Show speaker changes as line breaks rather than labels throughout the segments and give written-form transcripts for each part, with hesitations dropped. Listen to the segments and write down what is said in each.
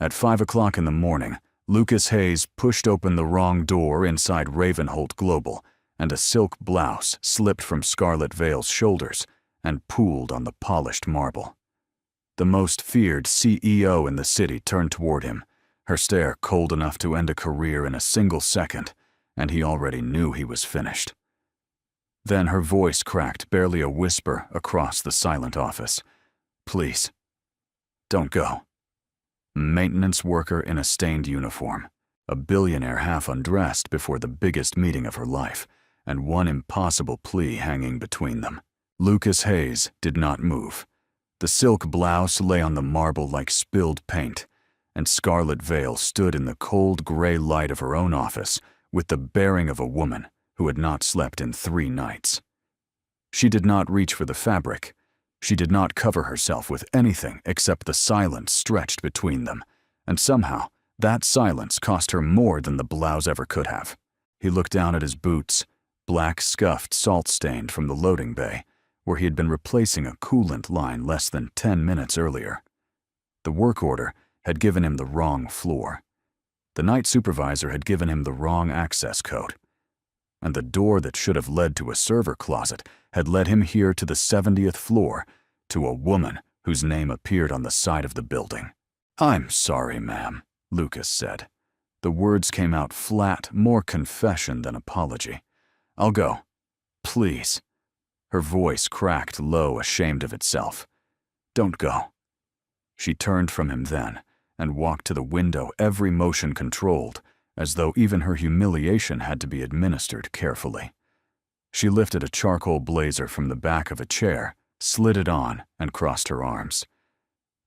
At 5 o'clock in the morning, Lucas Hayes pushed open the wrong door inside Ravenholt Global, and a silk blouse slipped from Scarlet Vale's shoulders and pooled on the polished marble. The most feared CEO in the city turned toward him, her stare cold enough to end a career in a single second, and he already knew he was finished. Then her voice cracked barely a whisper across the silent office. "Please, don't go." Maintenance worker in a stained uniform, a billionaire half undressed before the biggest meeting of her life, and one impossible plea hanging between them. Lucas Hayes did not move. The silk blouse lay on the marble like spilled paint, and Scarlet Vale stood in the cold gray light of her own office with the bearing of a woman who had not slept in 3 nights. She did not reach for the fabric. She did not cover herself with anything except the silence stretched between them, and somehow that silence cost her more than the blouse ever could have. He looked down at his boots, black scuffed salt-stained from the loading bay, where he had been replacing a coolant line less than 10 minutes earlier. The work order had given him the wrong floor. The night supervisor had given him the wrong access code. And the door that should have led to a server closet had led him here to the 70th floor, to a woman whose name appeared on the side of the building. "I'm sorry, ma'am," Lucas said. The words came out flat, more confession than apology. "I'll go. Please." Her voice cracked low, ashamed of itself. "Don't go." She turned from him then and walked to the window, every motion controlled, as though even her humiliation had to be administered carefully. She lifted a charcoal blazer from the back of a chair, slid it on, and crossed her arms.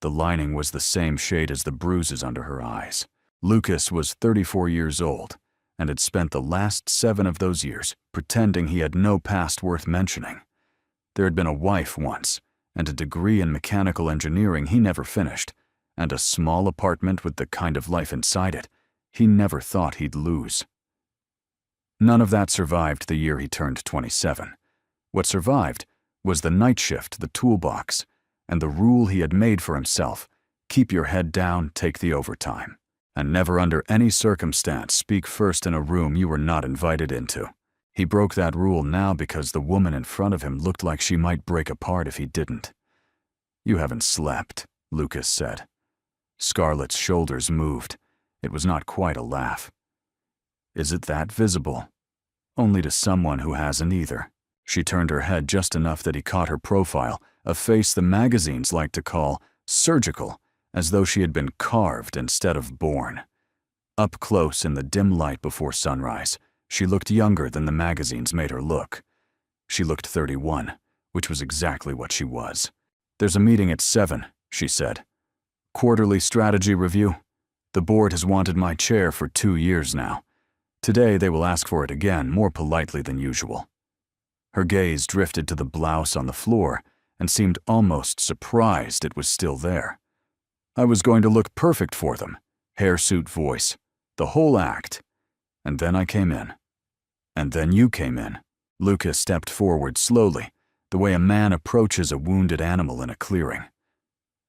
The lining was the same shade as the bruises under her eyes. Lucas was 34 years old and had spent the last 7 of those years pretending he had no past worth mentioning. There had been a wife once, and a degree in mechanical engineering he never finished, and a small apartment with the kind of life inside it he never thought he'd lose. None of that survived the year he turned 27. What survived was the night shift, the toolbox, and the rule he had made for himself: keep your head down, take the overtime, and never under any circumstance speak first in a room you were not invited into. He broke that rule now because the woman in front of him looked like she might break apart if he didn't. "You haven't slept," Lucas said. Scarlett's shoulders moved. It was not quite a laugh. "Is it that visible?" "Only to someone who hasn't either." She turned her head just enough that he caught her profile, a face the magazines like to call surgical, as though she had been carved instead of born. Up close in the dim light before sunrise, she looked younger than the magazines made her look. She looked 31, which was exactly what she was. "There's a meeting at 7, she said. "Quarterly strategy review. The board has wanted my chair for 2 years now. Today they will ask for it again, more politely than usual." Her gaze drifted to the blouse on the floor and seemed almost surprised it was still there. "I was going to look perfect for them. Hairsuit, voice, the whole act. And then I came in. And then you came in." Lucas stepped forward slowly, the way a man approaches a wounded animal in a clearing.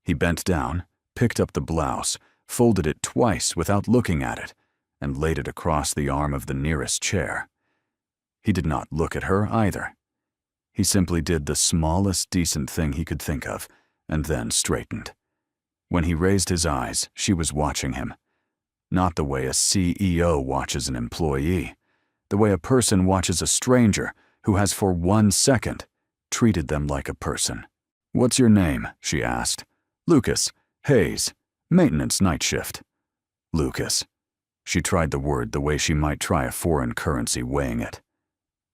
He bent down, picked up the blouse, folded it twice without looking at it, and laid it across the arm of the nearest chair. He did not look at her either. He simply did the smallest decent thing he could think of, and then straightened. When he raised his eyes, she was watching him. Not the way a CEO watches an employee, the way a person watches a stranger who has for 1 second treated them like a person. "What's your name?" she asked. "Lucas. Hayes. Maintenance night shift." "Lucas." She tried the word the way she might try a foreign currency, weighing it.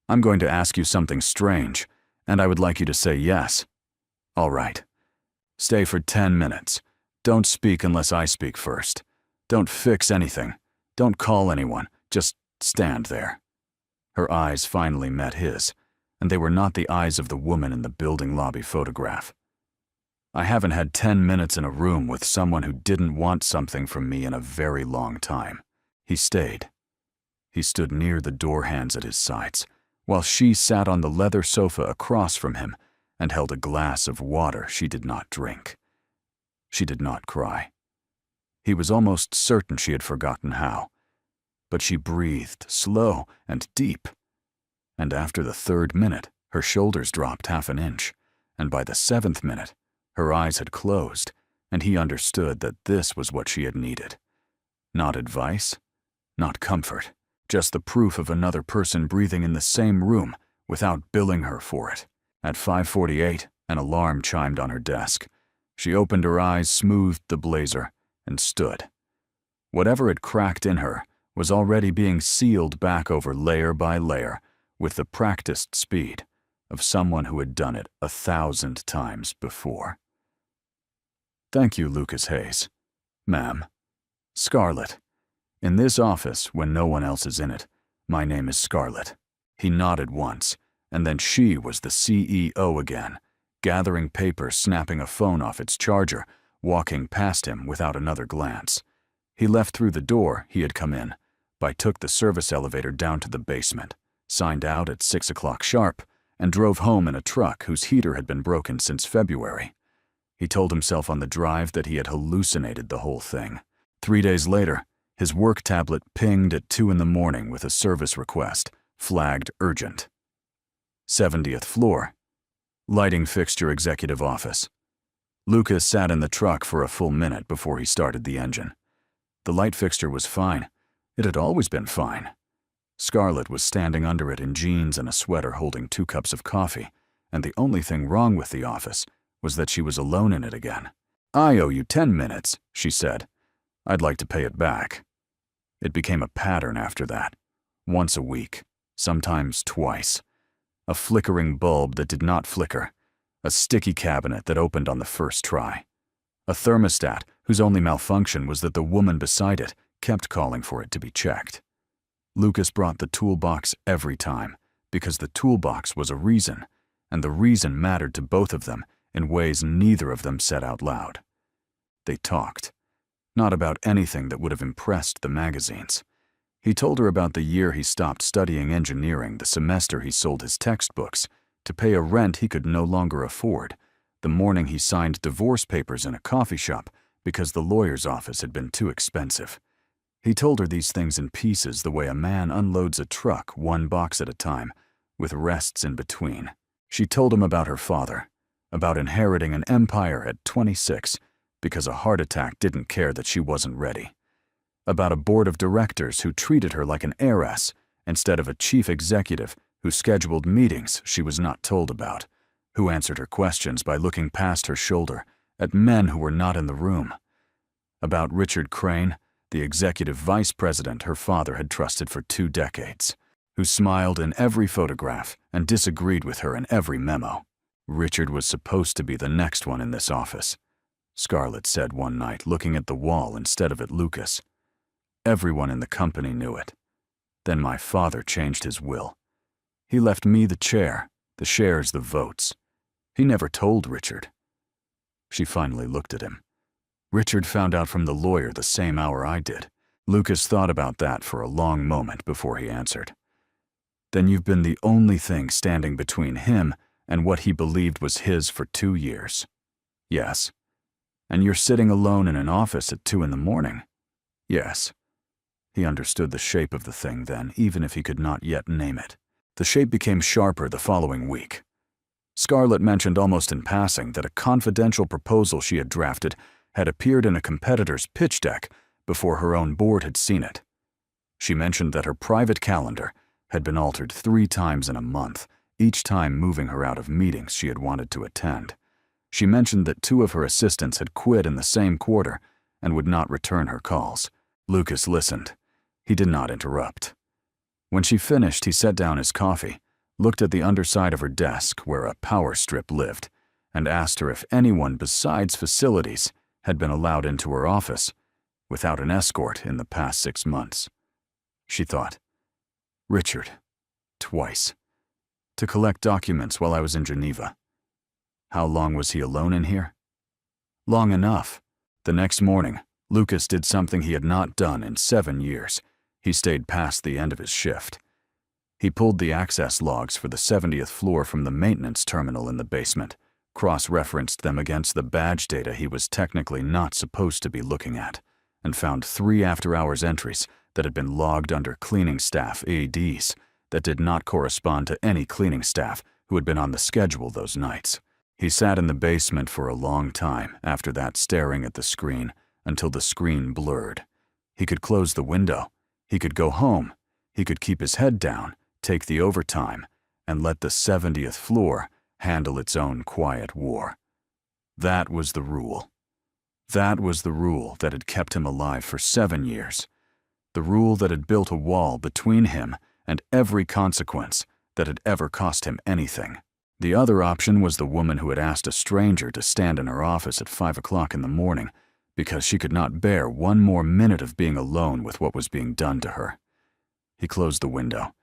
"I'm going to ask you something strange, and I would like you to say yes." "All right. Stay for 10 minutes. Don't speak unless I speak first. Don't fix anything. Don't call anyone. Just stand there." Her eyes finally met his, and they were not the eyes of the woman in the building lobby photograph. "I haven't had 10 minutes in a room with someone who didn't want something from me in a very long time." He stayed. He stood near the door hands at his sides, while she sat on the leather sofa across from him and held a glass of water she did not drink. She did not cry. He was almost certain she had forgotten how. But she breathed slow and deep. And after the 3rd minute, her shoulders dropped half an inch, and by the 7th minute, her eyes had closed, and he understood that this was what she had needed. Not advice, not comfort, just the proof of another person breathing in the same room without billing her for it. At 5:48, an alarm chimed on her desk. She opened her eyes, smoothed the blazer, and stood. Whatever had cracked in her was already being sealed back over layer by layer with the practiced speed of someone who had done it 1,000 times before. "Thank you, Lucas Hayes." "Ma'am." "Scarlett. In this office, when no one else is in it, my name is Scarlett." He nodded once, and then she was the CEO again, gathering papers, snapping a phone off its charger, walking past him without another glance. He left through the door he had come in, took the service elevator down to the basement, signed out at 6 o'clock sharp, and drove home in a truck whose heater had been broken since February. He told himself on the drive that he had hallucinated the whole thing. 3 days later, his work tablet pinged at 2 in the morning with a service request, flagged urgent. 70th floor. Lighting fixture executive office. Lucas sat in the truck for a full minute before he started the engine. The light fixture was fine. It had always been fine. Scarlett was standing under it in jeans and a sweater holding 2 cups of coffee, and the only thing wrong with the office was that she was alone in it again. "I owe you 10 minutes, she said. "I'd like to pay it back." It became a pattern after that. Once a week, sometimes twice. A flickering bulb that did not flicker. A sticky cabinet that opened on the first try. A thermostat whose only malfunction was that the woman beside it kept calling for it to be checked. Lucas brought the toolbox every time, because the toolbox was a reason, and the reason mattered to both of them in ways neither of them said out loud. They talked. Not about anything that would have impressed the magazines. He told her about the year he stopped studying engineering, the semester he sold his textbooks, to pay a rent he could no longer afford, the morning he signed divorce papers in a coffee shop because the lawyer's office had been too expensive. He told her these things in pieces the way a man unloads a truck 1 box at a time, with rests in between. She told him about her father, about inheriting an empire at 26 because a heart attack didn't care that she wasn't ready, about a board of directors who treated her like an heiress instead of a chief executive who scheduled meetings she was not told about, who answered her questions by looking past her shoulder at men who were not in the room, about Richard Crane, the executive vice president her father had trusted for 2 decades, who smiled in every photograph and disagreed with her in every memo. Richard was supposed to be the next one in this office, Scarlett said one night, looking at the wall instead of at Lucas. Everyone in the company knew it. Then my father changed his will. He left me the chair, the shares the votes. He never told Richard. She finally looked at him. Richard found out from the lawyer the same hour I did. Lucas thought about that for a long moment before he answered. Then you've been the only thing standing between him and what he believed was his for 2 years. Yes. And you're sitting alone in an office at 2 in the morning. Yes. He understood the shape of the thing then, even if he could not yet name it. The shape became sharper the following week. Scarlett mentioned almost in passing that a confidential proposal she had drafted had appeared in a competitor's pitch deck before her own board had seen it. She mentioned that her private calendar had been altered 3 times in a month, each time moving her out of meetings she had wanted to attend. She mentioned that 2 of her assistants had quit in the same quarter and would not return her calls. Lucas listened. He did not interrupt. When she finished, he set down his coffee, looked at the underside of her desk where a power strip lived, and asked her if anyone besides facilities had been allowed into her office without an escort in the past 6 months. She thought, Richard, twice, to collect documents while I was in Geneva. How long was he alone in here? Long enough. The next morning, Lucas did something he had not done in 7 years. He stayed past the end of his shift. He pulled the access logs for the 70th floor from the maintenance terminal in the basement, cross-referenced them against the badge data he was technically not supposed to be looking at, and found 3 after-hours entries that had been logged under cleaning staff ADs that did not correspond to any cleaning staff who had been on the schedule those nights. He sat in the basement for a long time after that, staring at the screen until the screen blurred. He could close the window. He could go home. He could keep his head down, take the overtime, and let the 70th floor handle its own quiet war. That was the rule. That was the rule that had kept him alive for 7 years. The rule that had built a wall between him and every consequence that had ever cost him anything. The other option was the woman who had asked a stranger to stand in her office at 5 o'clock in the morning because she could not bear one more minute of being alone with what was being done to her. He closed the window.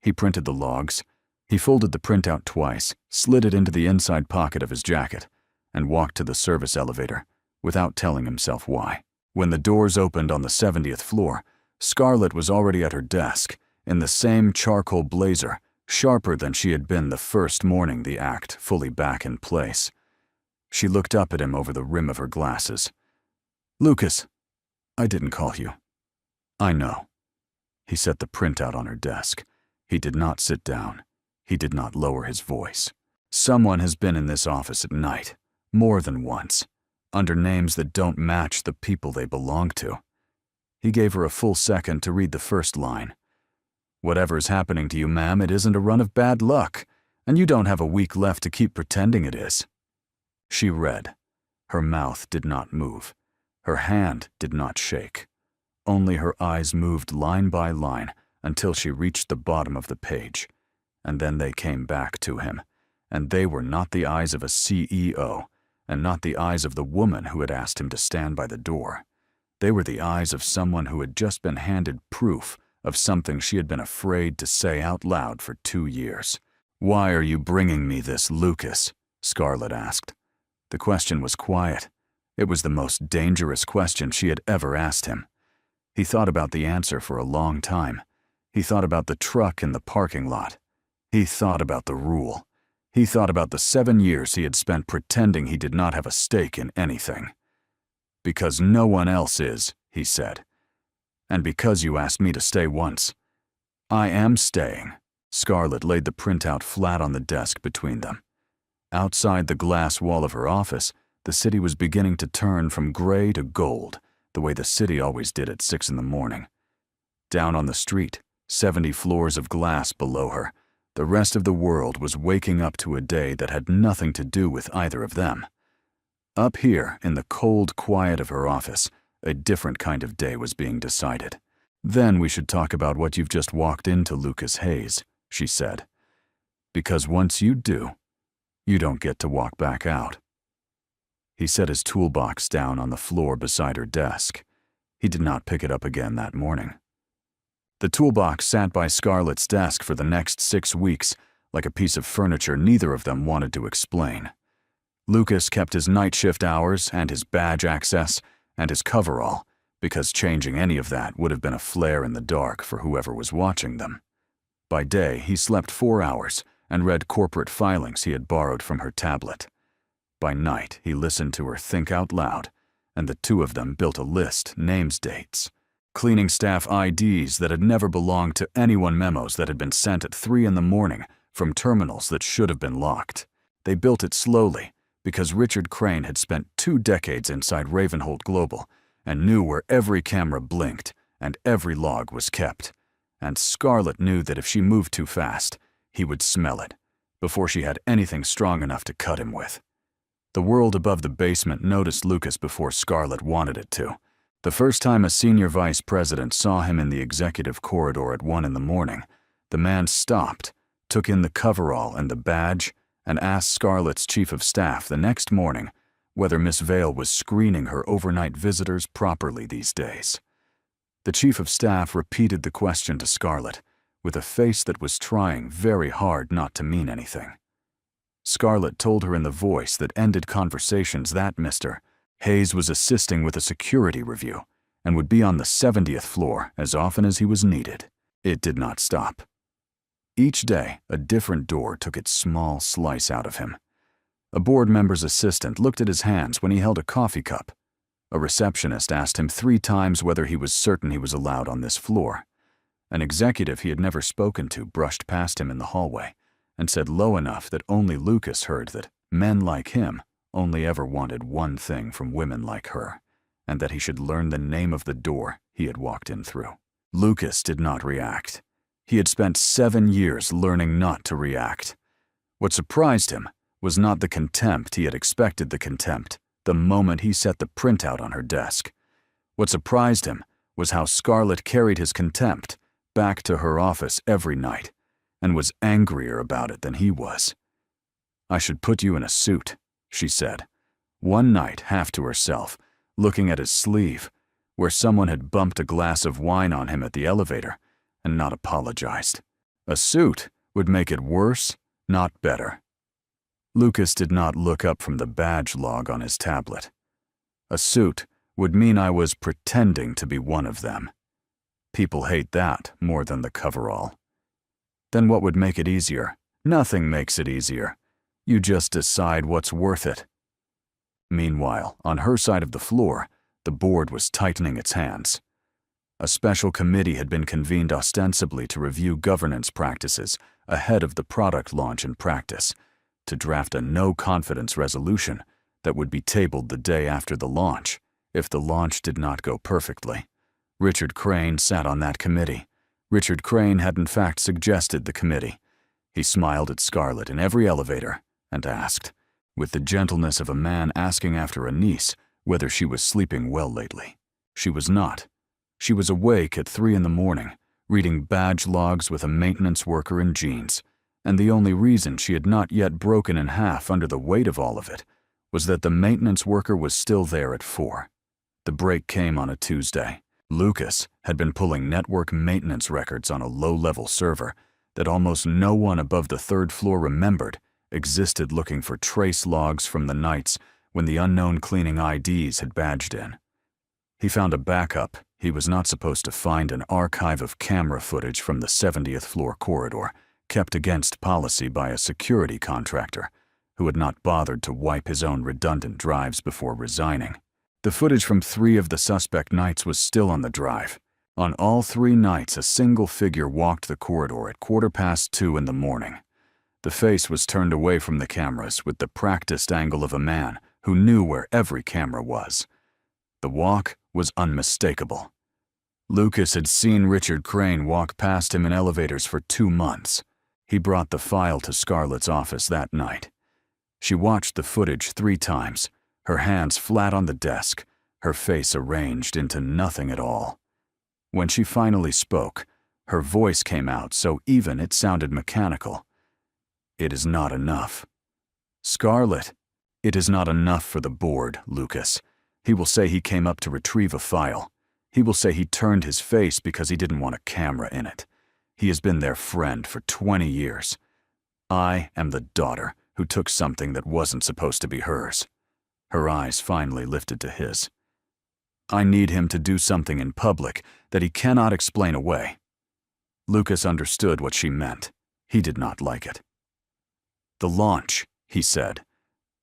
He printed the logs. He folded the printout twice, slid it into the inside pocket of his jacket, and walked to the service elevator without telling himself why. When the doors opened on the 70th floor, Scarlett was already at her desk, in the same charcoal blazer, sharper than she had been the first morning the act fully back in place. She looked up at him over the rim of her glasses. "Lucas, I didn't call you." "I know." He set the printout on her desk. He did not sit down. He did not lower his voice. "Someone has been in this office at night, more than once, under names that don't match the people they belong to." He gave her a full second to read the first line. "Whatever's happening to you, ma'am, it isn't a run of bad luck, and you don't have a week left to keep pretending it is." She read. Her mouth did not move. Her hand did not shake. Only her eyes moved line by line until she reached the bottom of the page, and then they came back to him, and they were not the eyes of a CEO, and not the eyes of the woman who had asked him to stand by the door. They were the eyes of someone who had just been handed proof of something she had been afraid to say out loud for 2 years. "Why are you bringing me this, Lucas?" Scarlett asked. The question was quiet. It was the most dangerous question she had ever asked him. He thought about the answer for a long time. He thought about the truck in the parking lot. He thought about the rule. He thought about the 7 years he had spent pretending he did not have a stake in anything. "Because no one else is," he said. "And because you asked me to stay once. I am staying." Scarlett laid the printout flat on the desk between them. Outside the glass wall of her office, the city was beginning to turn from gray to gold, the way the city always did at 6 in the morning. Down on the street, 70 floors of glass below her, the rest of the world was waking up to a day that had nothing to do with either of them. Up here, in the cold quiet of her office, a different kind of day was being decided. "Then we should talk about what you've just walked into, Lucas Hayes," she said. "Because once you do, you don't get to walk back out." He set his toolbox down on the floor beside her desk. He did not pick it up again that morning. The toolbox sat by Scarlett's desk for the next 6 weeks, like a piece of furniture neither of them wanted to explain. Lucas kept his night shift hours and his badge access and his coverall, because changing any of that would have been a flare in the dark for whoever was watching them. By day, he slept 4 hours and read corporate filings he had borrowed from her tablet. By night, he listened to her think out loud, and the two of them built a list, names, dates. Cleaning staff IDs that had never belonged to anyone, memos that had been sent at 3 in the morning from terminals that should have been locked. They built it slowly, because Richard Crane had spent 2 decades inside Ravenholt Global and knew where every camera blinked and every log was kept. And Scarlett knew that if she moved too fast, he would smell it before she had anything strong enough to cut him with. The world above the basement noticed Lucas before Scarlett wanted it to. The first time a senior vice president saw him in the executive corridor at 1 in the morning, the man stopped, took in the coverall and the badge, and asked Scarlett's chief of staff the next morning whether Miss Vale was screening her overnight visitors properly these days. The chief of staff repeated the question to Scarlett, with a face that was trying very hard not to mean anything. Scarlett told her in the voice that ended conversations that Mr. Hayes was assisting with a security review and would be on the 70th floor as often as he was needed. It did not stop. Each day, a different door took its small slice out of him. A board member's assistant looked at his hands when he held a coffee cup. A receptionist asked him 3 times whether he was certain he was allowed on this floor. An executive he had never spoken to brushed past him in the hallway and said low enough that only Lucas heard that men like him only ever wanted one thing from women like her, and that he should learn the name of the door he had walked in through. Lucas did not react. He had spent 7 years learning not to react. What surprised him was not the contempt he had expected the contempt the moment he set the printout on her desk. What surprised him was how Scarlett carried his contempt back to her office every night and was angrier about it than he was. "I should put you in a suit," she said, one night half to herself, looking at his sleeve, where someone had bumped a glass of wine on him at the elevator and not apologized. A suit would make it worse, not better. Lucas did not look up from the badge log on his tablet. A suit would mean I was pretending to be one of them. People hate that more than the coverall. Then what would make it easier? Nothing makes it easier. You just decide what's worth it. Meanwhile, on her side of the floor, the board was tightening its hands. A special committee had been convened ostensibly to review governance practices ahead of the product launch in practice, to draft a no-confidence resolution that would be tabled the day after the launch, if the launch did not go perfectly. Richard Crane sat on that committee. Richard Crane had in fact suggested the committee. He smiled at Scarlett in every elevator and asked, with the gentleness of a man asking after a niece whether she was sleeping well lately. She was not. She was awake at 3 a.m, reading badge logs with a maintenance worker in jeans, and the only reason she had not yet broken in half under the weight of all of it was that the maintenance worker was still there at 4. The break came on a Tuesday. Lucas had been pulling network maintenance records on a low-level server that almost no one above the 3rd floor remembered existed, looking for trace logs from the nights when the unknown cleaning IDs had badged in. He found a backup. He was not supposed to find an archive of camera footage from the 70th floor corridor, kept against policy by a security contractor who had not bothered to wipe his own redundant drives before resigning. The footage from 3 of the suspect nights was still on the drive. On all 3 nights, a single figure walked the corridor at 2:15 in the morning. The face was turned away from the cameras with the practiced angle of a man who knew where every camera was. The walk was unmistakable. Lucas had seen Richard Crane walk past him in elevators for 2 months. He brought the file to Scarlett's office that night. She watched the footage 3 times, her hands flat on the desk, her face arranged into nothing at all. When she finally spoke, her voice came out so even it sounded mechanical. "It is not enough. Scarlett, it is not enough for the board, Lucas. He will say he came up to retrieve a file. He will say he turned his face because he didn't want a camera in it. He has been their friend for 20 years. I am the daughter who took something that wasn't supposed to be hers." Her eyes finally lifted to his. "I need him to do something in public that he cannot explain away." Lucas understood what she meant. He did not like it. "The launch," he said.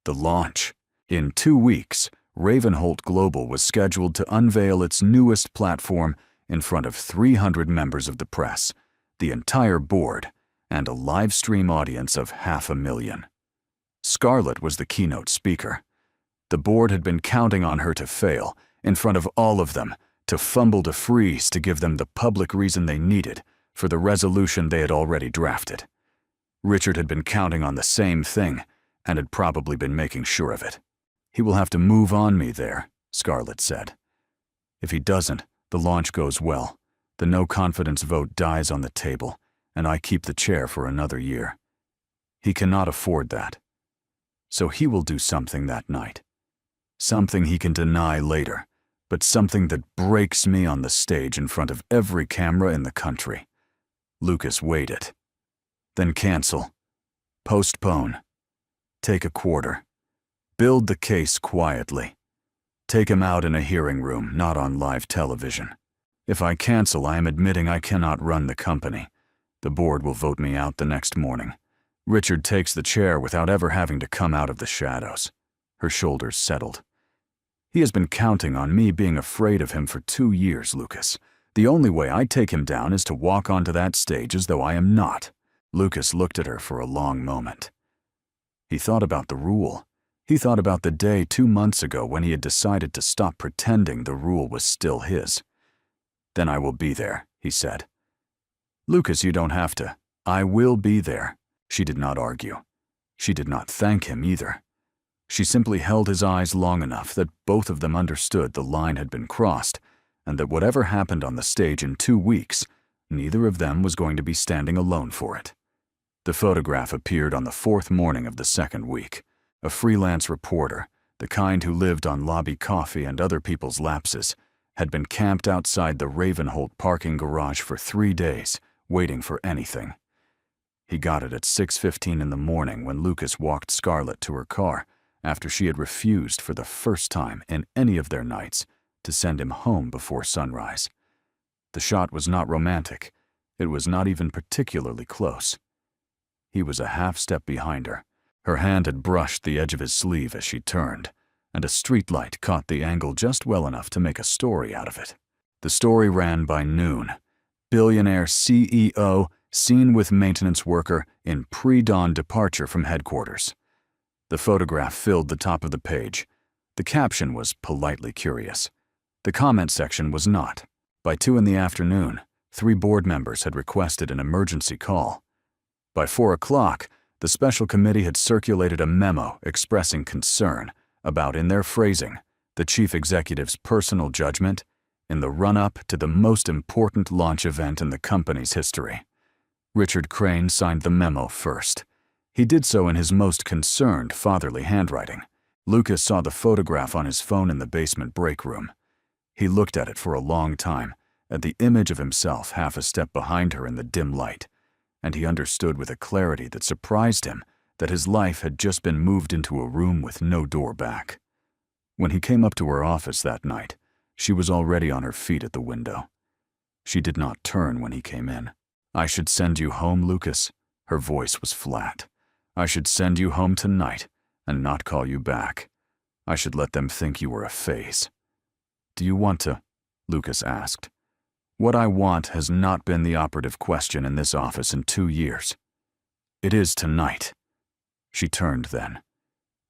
"The launch. In 2 weeks, Ravenholt Global was scheduled to unveil its newest platform in front of 300 members of the press, the entire board, and a live stream audience of 500,000. Scarlett was the keynote speaker. The board had been counting on her to fail, in front of all of them, to fumble to freeze to give them the public reason they needed for the resolution they had already drafted. Richard had been counting on the same thing, and had probably been making sure of it. "He will have to move on me there," Scarlett said. "If he doesn't, the launch goes well. The no-confidence vote dies on the table, and I keep the chair for another year. He cannot afford that. So he will do something that night. Something he can deny later, but something that breaks me on the stage in front of every camera in the country." Lucas weighed it. "Then cancel. Postpone. Take a quarter. Build the case quietly. Take him out in a hearing room, not on live television. If I cancel, I am admitting I cannot run the company. The board will vote me out the next morning. Richard takes the chair without ever having to come out of the shadows." Her shoulders settled. He has been counting on me being afraid of him for 2 years, Lucas. The only way I take him down is to walk onto that stage as though I am not." Lucas looked at her for a long moment. He thought about the rule. He thought about the day 2 months ago when he had decided to stop pretending the rule was still his. "Then I will be there," he said. "Lucas, you don't have to. I will be there." She did not argue. She did not thank him either. She simply held his eyes long enough that both of them understood the line had been crossed, and that whatever happened on the stage in 2 weeks, neither of them was going to be standing alone for it. The photograph appeared on the 4th morning of the 2nd week. A freelance reporter, the kind who lived on lobby coffee and other people's lapses, had been camped outside the Ravenholt parking garage for 3 days, waiting for anything. He got it at 6:15 in the morning when Lucas walked Scarlett to her car after she had refused for the first time in any of their nights to send him home before sunrise. The shot was not romantic. It was not even particularly close. He was a half step behind her. Her hand had brushed the edge of his sleeve as she turned, and a streetlight caught the angle just well enough to make a story out of it. The story ran by noon. Billionaire CEO seen with maintenance worker in pre-dawn departure from headquarters. The photograph filled the top of the page. The caption was politely curious. The comment section was not. By 2 in the afternoon, 3 board members had requested an emergency call. By 4 o'clock, the special committee had circulated a memo expressing concern about, in their phrasing, the chief executive's personal judgment in the run-up to the most important launch event in the company's history. Richard Crane signed the memo first. He did so in his most concerned, fatherly handwriting. Lucas saw the photograph on his phone in the basement break room. He looked at it for a long time, at the image of himself half a step behind her in the dim light, and he understood with a clarity that surprised him that his life had just been moved into a room with no door back. When he came up to her office that night, she was already on her feet at the window. She did not turn when he came in. "I should send you home, Lucas." Her voice was flat. "I should send you home tonight and not call you back. I should let them think you were a phase." "Do you want to?" Lucas asked. "What I want has not been the operative question in this office in 2 years. It is tonight." She turned then.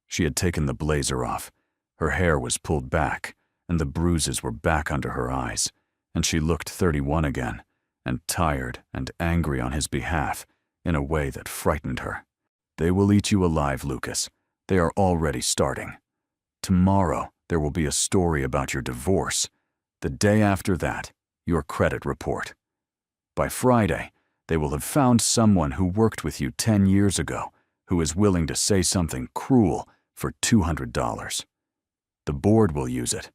She had taken the blazer off. Her hair was pulled back, and the bruises were back under her eyes, and she looked 31 again, and tired and angry on his behalf in a way that frightened her. "They will eat you alive, Lucas. They are already starting. Tomorrow there will be a story about your divorce. The day after that, your credit report. By Friday, they will have found someone who worked with you 10 years ago who is willing to say something cruel for $200. The board will use it.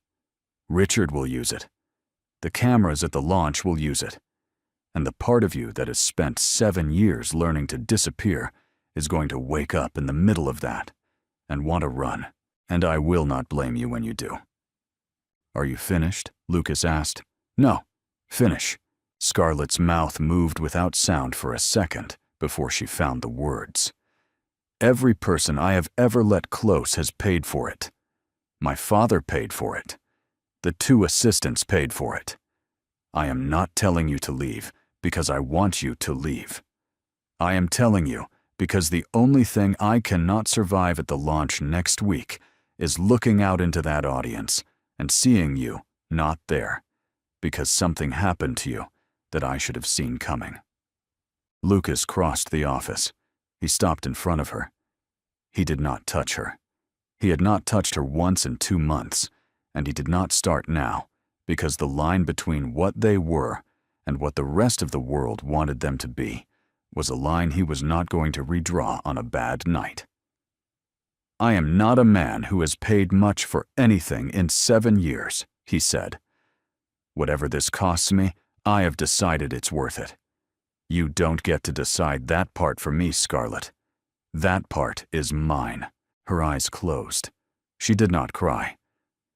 Richard will use it. The cameras at the launch will use it. And the part of you that has spent 7 years learning to disappear is going to wake up in the middle of that and want to run, and I will not blame you when you do." "Are you finished?" Lucas asked. "No. Finish." Scarlett's mouth moved without sound for a second before she found the words. "Every person I have ever let close has paid for it. My father paid for it. The 2 assistants paid for it. I am not telling you to leave because I want you to leave. I am telling you because the only thing I cannot survive at the launch next week is looking out into that audience and seeing you not there, because something happened to you that I should have seen coming." Lucas crossed the office. He stopped in front of her. He did not touch her. He had not touched her once in 2 months, and he did not start now, because the line between what they were and what the rest of the world wanted them to be was a line he was not going to redraw on a bad night. "I am not a man who has paid much for anything in 7 years, he said. "Whatever this costs me, I have decided it's worth it. You don't get to decide that part for me, Scarlett. That part is mine." Her eyes closed. She did not cry.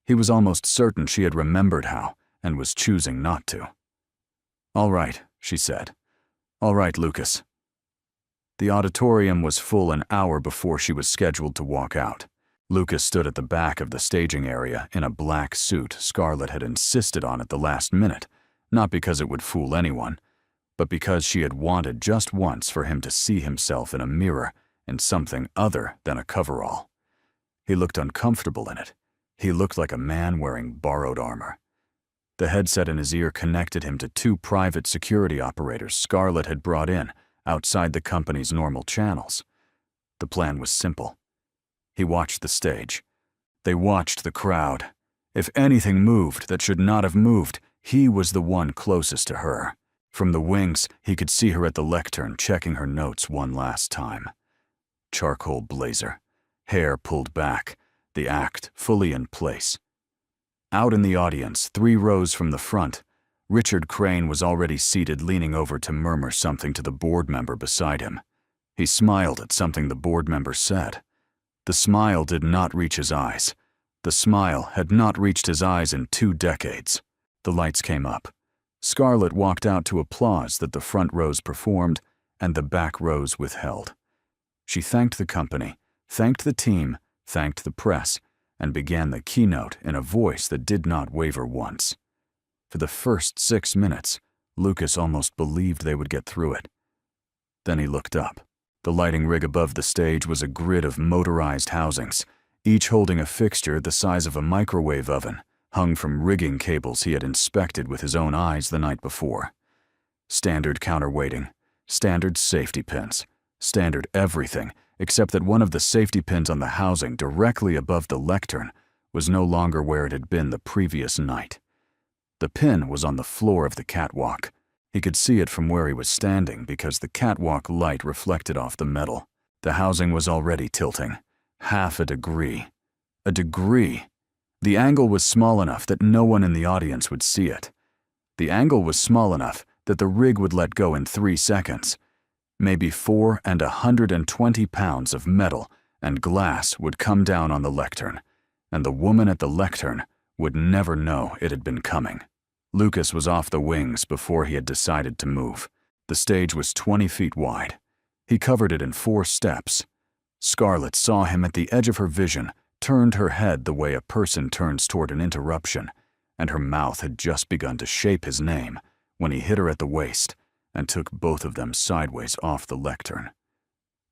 He was almost certain she had remembered how and was choosing not to. "All right," she said. "All right, Lucas." The auditorium was full an hour before she was scheduled to walk out. Lucas stood at the back of the staging area in a black suit Scarlett had insisted on at the last minute, not because it would fool anyone, but because she had wanted just once for him to see himself in a mirror in something other than a coverall. He looked uncomfortable in it. He looked like a man wearing borrowed armor. The headset in his ear connected him to two private security operators Scarlett had brought in outside the company's normal channels. The plan was simple. He watched the stage. They watched the crowd. If anything moved that should not have moved, he was the one closest to her. From the wings, he could see her at the lectern checking her notes one last time. Charcoal blazer, hair pulled back, the act fully in place. Out in the audience, 3 rows from the front, Richard Crane was already seated leaning over to murmur something to the board member beside him. He smiled at something the board member said. The smile did not reach his eyes. The smile had not reached his eyes in 2 decades. The lights came up. Scarlett walked out to applause that the front rows performed and the back rows withheld. She thanked the company, thanked the team, thanked the press, and began the keynote in a voice that did not waver once. For the first 6 minutes, Lucas almost believed they would get through it. Then he looked up. The lighting rig above the stage was a grid of motorized housings, each holding a fixture the size of a microwave oven, hung from rigging cables he had inspected with his own eyes the night before. Standard counterweighting, standard safety pins, standard everything, except that one of the safety pins on the housing directly above the lectern was no longer where it had been the previous night. The pin was on the floor of the catwalk. He could see it from where he was standing because the catwalk light reflected off the metal. The housing was already tilting. Half a degree. A degree. The angle was small enough that no one in the audience would see it. The angle was small enough that the rig would let go in 3 seconds. Maybe 420 pounds of metal and glass would come down on the lectern, and the woman at the lectern would never know it had been coming. Lucas was off the wings before he had decided to move. The stage was 20 feet wide. He covered it in 4 steps. Scarlett saw him at the edge of her vision, turned her head the way a person turns toward an interruption, and her mouth had just begun to shape his name when he hit her at the waist and took both of them sideways off the lectern.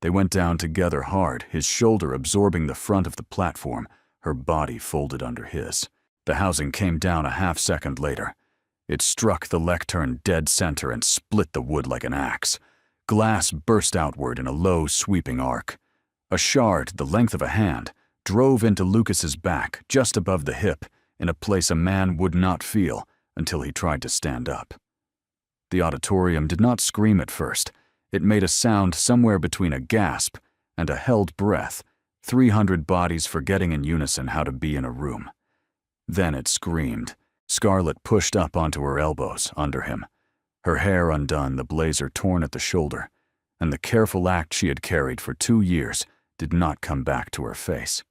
They went down together hard, his shoulder absorbing the front of the platform, her body folded under his. The housing came down a half-second later. It struck the lectern dead center and split the wood like an axe. Glass burst outward in a low, sweeping arc. A shard the length of a hand drove into Lucas's back just above the hip in a place a man would not feel until he tried to stand up. The auditorium did not scream at first. It made a sound somewhere between a gasp and a held breath, 300 bodies forgetting in unison how to be in a room. Then it screamed. Scarlett pushed up onto her elbows under him, her hair undone, the blazer torn at the shoulder, and the careful act she had carried for 2 years did not come back to her face.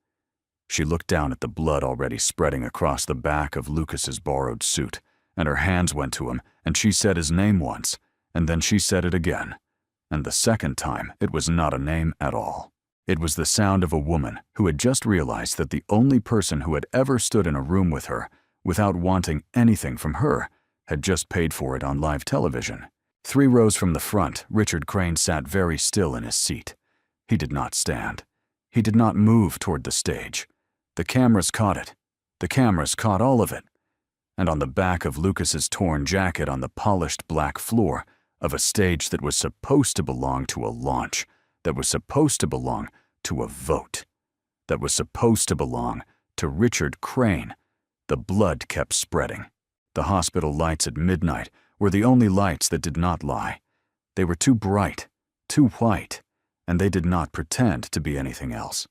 She looked down at the blood already spreading across the back of Lucas's borrowed suit, and her hands went to him, and she said his name once, and then she said it again, and the second time it was not a name at all. It was the sound of a woman who had just realized that the only person who had ever stood in a room with her without wanting anything from her had just paid for it on live television. 3 rows from the front, Richard Crane sat very still in his seat. He did not stand. He did not move toward the stage. The cameras caught it. The cameras caught all of it. And on the back of Lucas's torn jacket on the polished black floor of a stage that was supposed to belong to a launch, that was supposed to belong to a vote, that was supposed to belong to Richard Crane, the blood kept spreading. The hospital lights at midnight were the only lights that did not lie. They were too bright, too white, and they did not pretend to be anything else.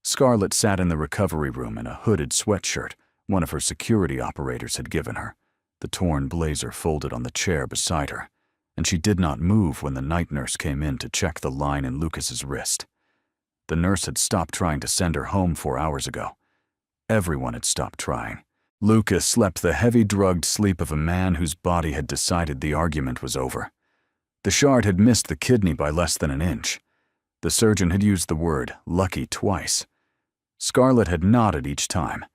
Scarlett sat in the recovery room in a hooded sweatshirt one of her security operators had given her, the torn blazer folded on the chair beside her, and she did not move when the night nurse came in to check the line in Lucas's wrist. The nurse had stopped trying to send her home 4 hours ago. Everyone had stopped trying. Lucas slept the heavy drugged sleep of a man whose body had decided the argument was over. The shard had missed the kidney by less than an inch. The surgeon had used the word lucky twice. Scarlett had nodded each time,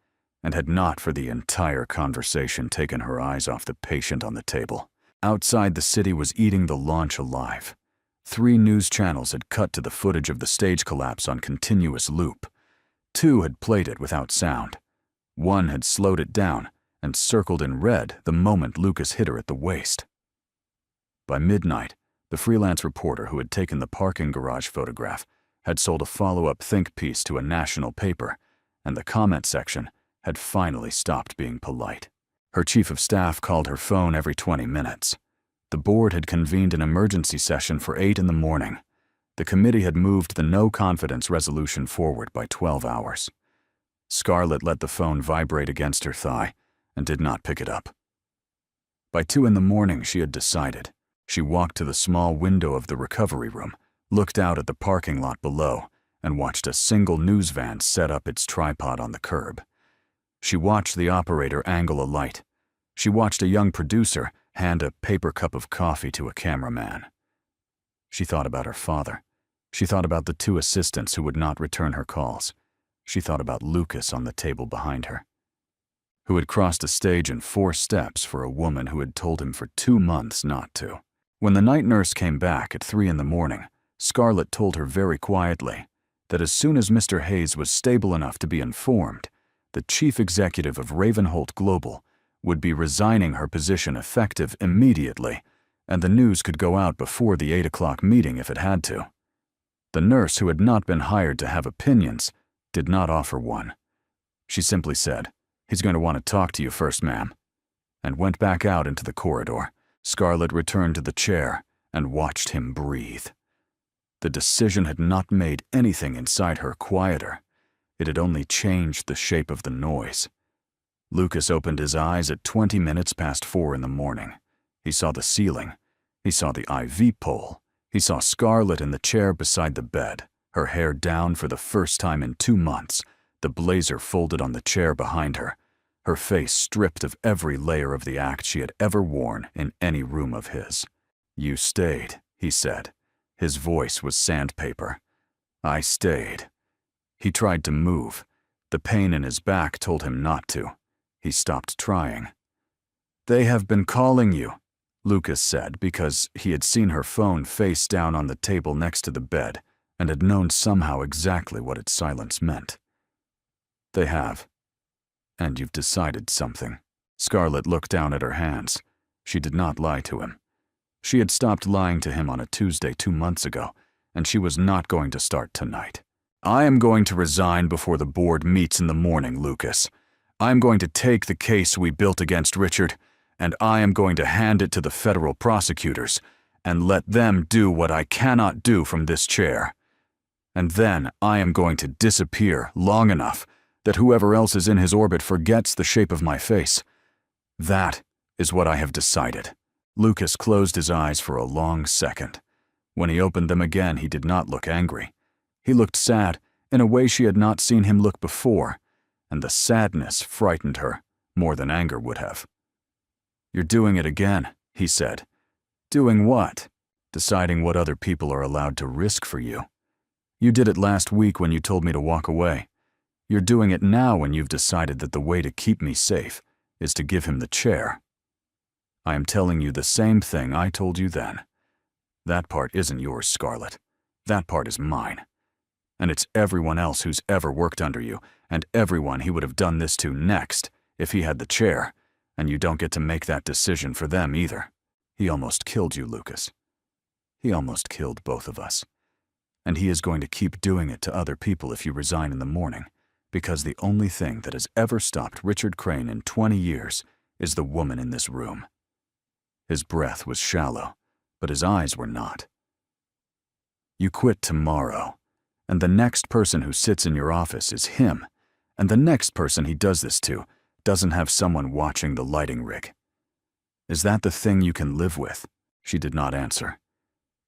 and had not for the entire conversation taken her eyes off the patient on the table. Outside, the city was eating the launch alive. 3 news channels had cut to the footage of the stage collapse on continuous loop. 2 had played it without sound. 1 had slowed it down and circled in red the moment Lucas hit her at the waist. By midnight, the freelance reporter who had taken the parking garage photograph had sold a follow-up think piece to a national paper, and the comment section had finally stopped being polite. Her chief of staff called her phone every 20 minutes. The board had convened an emergency session for 8 in the morning. The committee had moved the no-confidence resolution forward by 12 hours. Scarlett let the phone vibrate against her thigh and did not pick it up. By 2 in the morning, she had decided. She walked to the small window of the recovery room, looked out at the parking lot below, and watched a single news van set up its tripod on the curb. She watched the operator angle a light. She watched a young producer hand a paper cup of coffee to a cameraman. She thought about her father. She thought about the 2 assistants who would not return her calls. She thought about Lucas on the table behind her, who had crossed a stage in 4 steps for a woman who had told him for 2 months not to. When the night nurse came back at 3 in the morning, Scarlett told her very quietly that as soon as Mr. Hayes was stable enough to be informed, the chief executive of Ravenholt Global would be resigning her position effective immediately, and the news could go out before the 8 o'clock meeting if it had to. The nurse, who had not been hired to have opinions, did not offer one. She simply said, "He's going to want to talk to you first, ma'am," and went back out into the corridor. Scarlett returned to the chair and watched him breathe. The decision had not made anything inside her quieter. It had only changed the shape of the noise. Lucas opened his eyes at 20 minutes past 4 in the morning. He saw the ceiling. He saw the IV pole. He saw Scarlett in the chair beside the bed, her hair down for the first time in 2 months, the blazer folded on the chair behind her, her face stripped of every layer of the act she had ever worn in any room of his. "You stayed," he said. His voice was sandpaper. "I stayed." He tried to move. The pain in his back told him not to. He stopped trying. "They have been calling you," Lucas said, because he had seen her phone face down on the table next to the bed and had known somehow exactly what its silence meant. "They have. And you've decided something." Scarlett looked down at her hands. She did not lie to him. She had stopped lying to him on a Tuesday 2 months ago, and she was not going to start tonight. "I am going to resign before the board meets in the morning, Lucas. I am going to take the case we built against Richard, and I am going to hand it to the federal prosecutors and let them do what I cannot do from this chair. And then I am going to disappear long enough that whoever else is in his orbit forgets the shape of my face. That is what I have decided." Lucas closed his eyes for a long second. When he opened them again, he did not look angry. He looked sad in a way she had not seen him look before, and the sadness frightened her more than anger would have. "You're doing it again," he said. "Doing what?" "Deciding what other people are allowed to risk for you. You did it last week when you told me to walk away. You're doing it now when you've decided that the way to keep me safe is to give him the chair. I am telling you the same thing I told you then. That part isn't yours, Scarlett. That part is mine. And it's everyone else who's ever worked under you, and everyone he would have done this to next if he had the chair, and you don't get to make that decision for them either. He almost killed you, Lucas. He almost killed both of us. And he is going to keep doing it to other people if you resign in the morning, because the only thing that has ever stopped Richard Crane in 20 years is the woman in this room." His breath was shallow, but his eyes were not. "You quit tomorrow, and the next person who sits in your office is him, and the next person he does this to doesn't have someone watching the lighting rig. Is that the thing you can live with?" She did not answer.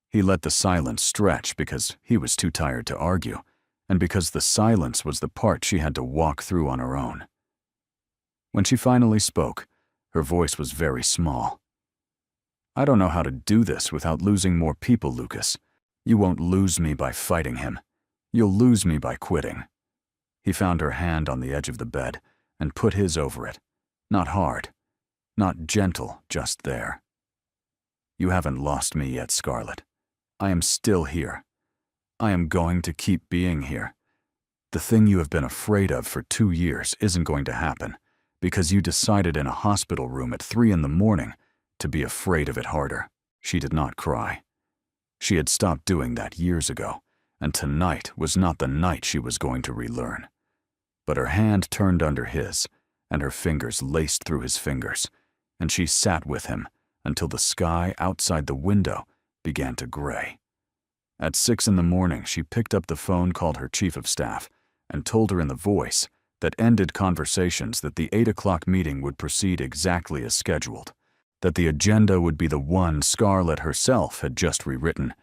He let the silence stretch because he was too tired to argue, and because the silence was the part she had to walk through on her own. When she finally spoke, her voice was very small. "I don't know how to do this without losing more people, Lucas. You won't lose me by fighting him. You'll lose me by quitting." He found her hand on the edge of the bed and put his over it. Not hard, not gentle, just there. You haven't lost me yet, Scarlett. I am still here. I am going to keep being here. The thing you have been afraid of for 2 years isn't going to happen because you decided in a hospital room at 3 in the morning to be afraid of it harder. She did not cry. She had stopped doing that years ago, and tonight was not the night she was going to relearn. But her hand turned under his, and her fingers laced through his fingers, and she sat with him until the sky outside the window began to gray. At 6 in the morning, she picked up the phone, called her chief of staff, and told her in the voice that ended conversations that the 8 o'clock meeting would proceed exactly as scheduled, that the agenda would be the one Scarlett herself had just rewritten,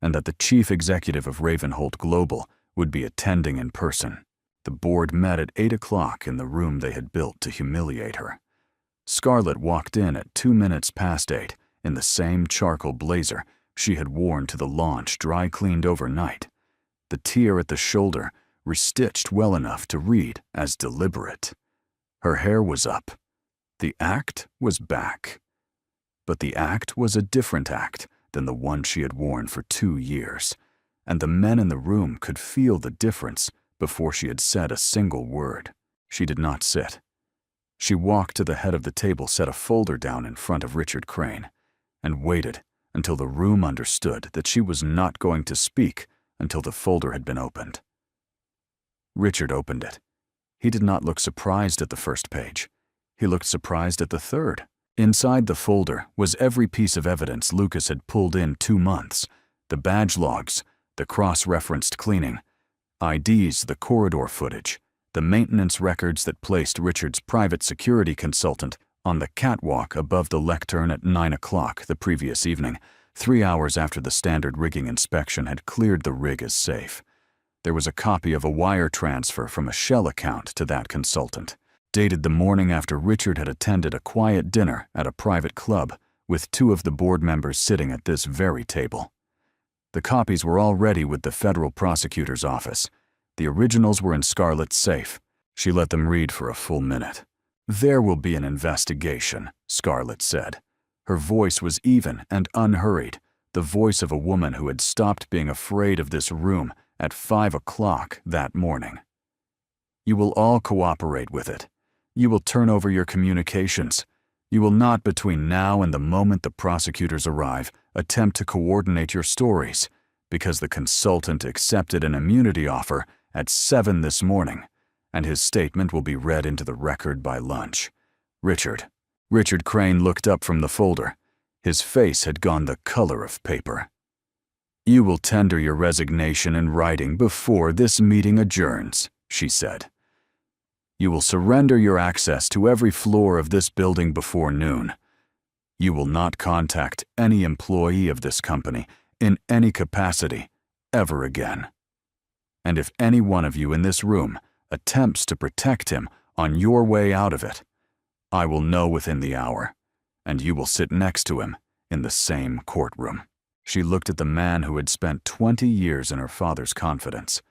and that the chief executive of Ravenholt Global would be attending in person. The board met at 8 o'clock in the room they had built to humiliate her. Scarlett walked in at 2 minutes past 8 in the same charcoal blazer she had worn to the launch, dry cleaned overnight. The tear at the shoulder restitched well enough to read as deliberate. Her hair was up. The act was back. But the act was a different act than the one she had worn for 2 years, and the men in the room could feel the difference before she had said a single word. She did not sit. She walked to the head of the table, set a folder down in front of Richard Crane, and waited until the room understood that she was not going to speak until the folder had been opened. Richard opened it. He did not look surprised at the first page. He looked surprised at the third. Inside the folder was every piece of evidence Lucas had pulled in 2 months, the badge logs, the cross-referenced cleaning, IDs, the corridor footage, the maintenance records that placed Richard's private security consultant on the catwalk above the lectern at 9 o'clock the previous evening, 3 hours after the standard rigging inspection had cleared the rig as safe. There was a copy of a wire transfer from a Shell account to that consultant, dated the morning after Richard had attended a quiet dinner at a private club with 2 of the board members sitting at this very table. The copies were already with the federal prosecutor's office. The originals were in Scarlett's safe. She let them read for a full minute. "There will be an investigation," Scarlett said. Her voice was even and unhurried, the voice of a woman who had stopped being afraid of this room at 5 o'clock that morning. "You will all cooperate with it. You will turn over your communications. You will not, between now and the moment the prosecutors arrive, attempt to coordinate your stories, because the consultant accepted an immunity offer at 7 this morning, and his statement will be read into the record by lunch. Richard." Richard Crane looked up from the folder. His face had gone the color of paper. "You will tender your resignation in writing before this meeting adjourns," she said. "You will surrender your access to every floor of this building before noon. You will not contact any employee of this company in any capacity ever again. And if any one of you in this room attempts to protect him on your way out of it, I will know within the hour, and you will sit next to him in the same courtroom." She looked at the man who had spent 20 years in her father's confidence,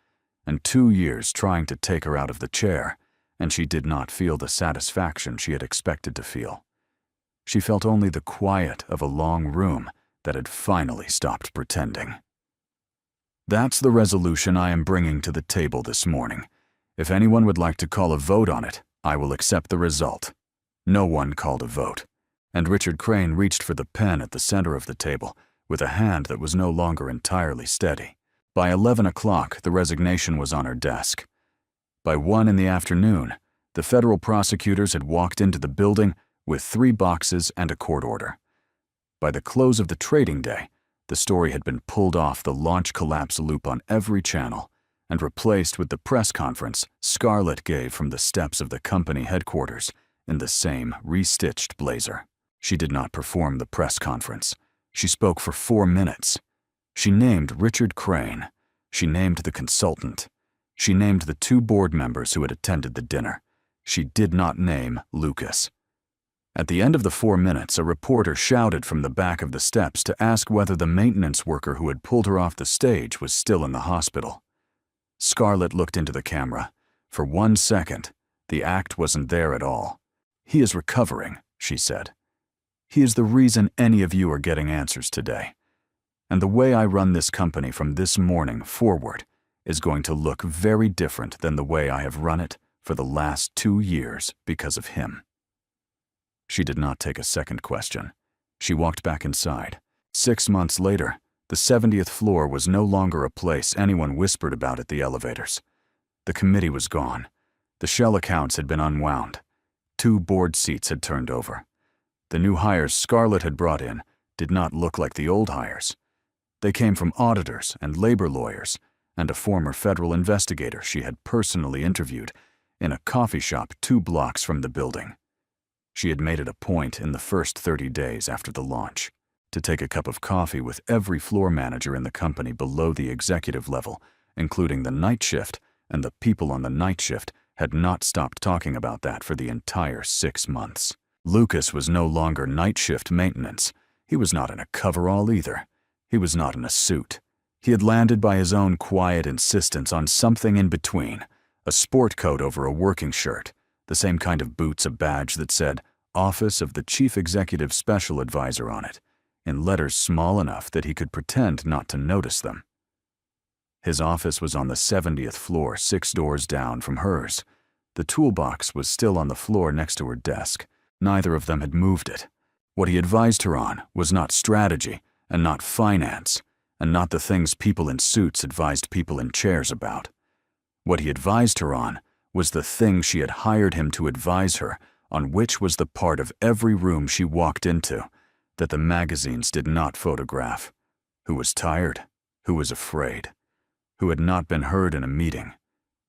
and 2 years trying to take her out of the chair, and she did not feel the satisfaction she had expected to feel. She felt only the quiet of a long room that had finally stopped pretending. "That's the resolution I am bringing to the table this morning. If anyone would like to call a vote on it, I will accept the result." No one called a vote, and Richard Crane reached for the pen at the center of the table with a hand that was no longer entirely steady. By 11 o'clock, the resignation was on her desk. By 1 in the afternoon, the federal prosecutors had walked into the building with 3 boxes and a court order. By the close of the trading day, the story had been pulled off the launch collapse loop on every channel and replaced with the press conference Scarlett gave from the steps of the company headquarters in the same restitched blazer. She did not perform the press conference. She spoke for 4 minutes. She named Richard Crane. She named the consultant. She named the 2 board members who had attended the dinner. She did not name Lucas. At the end of the 4 minutes, a reporter shouted from the back of the steps to ask whether the maintenance worker who had pulled her off the stage was still in the hospital. Scarlett looked into the camera. For 1 second, the act wasn't there at all. "He is recovering," she said. "He is the reason any of you are getting answers today. And the way I run this company from this morning forward is going to look very different than the way I have run it for the last 2 years because of him." She did not take a second question. She walked back inside. 6 months later, the 70th floor was no longer a place anyone whispered about at the elevators. The committee was gone. The shell accounts had been unwound. 2 board seats had turned over. The new hires Scarlett had brought in did not look like the old hires. They came from auditors and labor lawyers and a former federal investigator she had personally interviewed in a coffee shop 2 blocks from the building. She had made it a point in the first 30 days after the launch to take a cup of coffee with every floor manager in the company below the executive level, including the night shift, and the people on the night shift had not stopped talking about that for the entire 6 months. Lucas was no longer night shift maintenance. He was not in a coverall either. He was not in a suit. He had landed by his own quiet insistence on something in between, a sport coat over a working shirt, the same kind of boots, a badge that said Office of the Chief Executive Special Advisor on it, in letters small enough that he could pretend not to notice them. His office was on the 70th floor, 6 doors down from hers. The toolbox was still on the floor next to her desk. Neither of them had moved it. What he advised her on was not strategy, and not finance, and not the things people in suits advised people in chairs about. What he advised her on was the thing she had hired him to advise her on, which was the part of every room she walked into that the magazines did not photograph. Who was tired, who was afraid, who had not been heard in a meeting,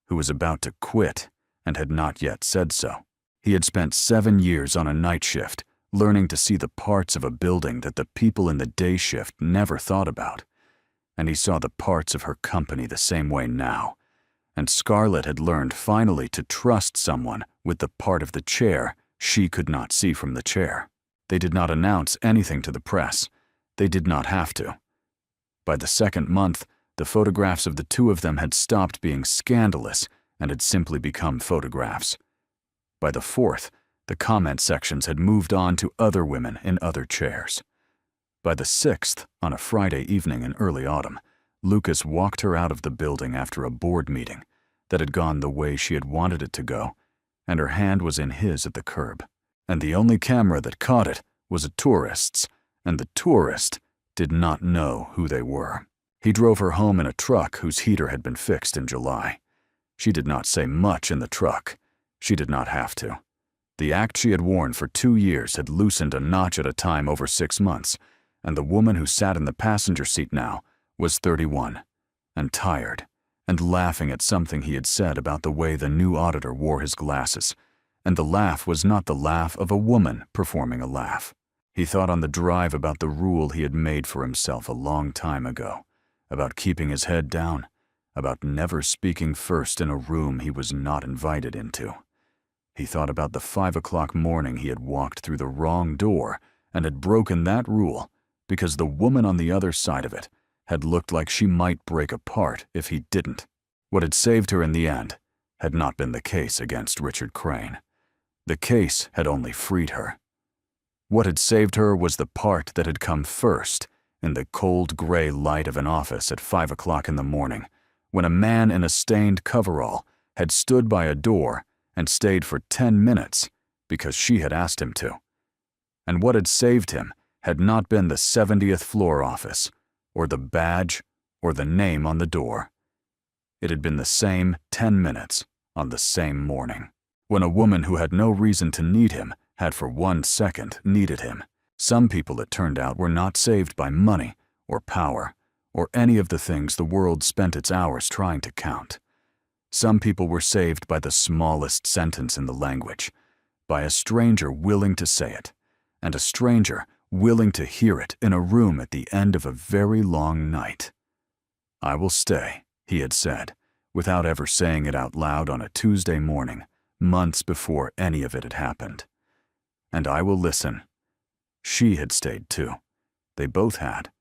who was about to quit and had not yet said so. He had spent 7 years on a night shift, learning to see the parts of a building that the people in the day shift never thought about. And he saw the parts of her company the same way now. And Scarlett had learned finally to trust someone with the part of the chair she could not see from the chair. They did not announce anything to the press. They did not have to. By the 2nd month, the photographs of the 2 of them had stopped being scandalous and had simply become photographs. By the 4th, the comment sections had moved on to other women in other chairs. By the 6th, on a Friday evening in early autumn, Lucas walked her out of the building after a board meeting that had gone the way she had wanted it to go, and her hand was in his at the curb. And the only camera that caught it was a tourist's, and the tourist did not know who they were. He drove her home in a truck whose heater had been fixed in July. She did not say much in the truck. She did not have to. The act she had worn for 2 years had loosened a notch at a time over 6 months, and the woman who sat in the passenger seat now was 31, and tired, and laughing at something he had said about the way the new auditor wore his glasses, and the laugh was not the laugh of a woman performing a laugh. He thought on the drive about the rule he had made for himself a long time ago, about keeping his head down, about never speaking first in a room he was not invited into. He thought about the 5 o'clock morning he had walked through the wrong door and had broken that rule because the woman on the other side of it had looked like she might break apart if he didn't. What had saved her in the end had not been the case against Richard Crane. The case had only freed her. What had saved her was the part that had come first in the cold gray light of an office at 5 o'clock in the morning, when a man in a stained coverall had stood by a door and stayed for 10 minutes because she had asked him to. And what had saved him had not been the 70th floor office, or the badge, or the name on the door. It had been the same 10 minutes on the same morning, when a woman who had no reason to need him had for 1 second needed him. Some people, it turned out, were not saved by money or power or any of the things the world spent its hours trying to count. Some people were saved by the smallest sentence in the language, by a stranger willing to say it, and a stranger willing to hear it in a room at the end of a very long night. "I will stay," he had said, without ever saying it out loud on a Tuesday morning, months before any of it had happened. "And I will listen." She had stayed too. They both had.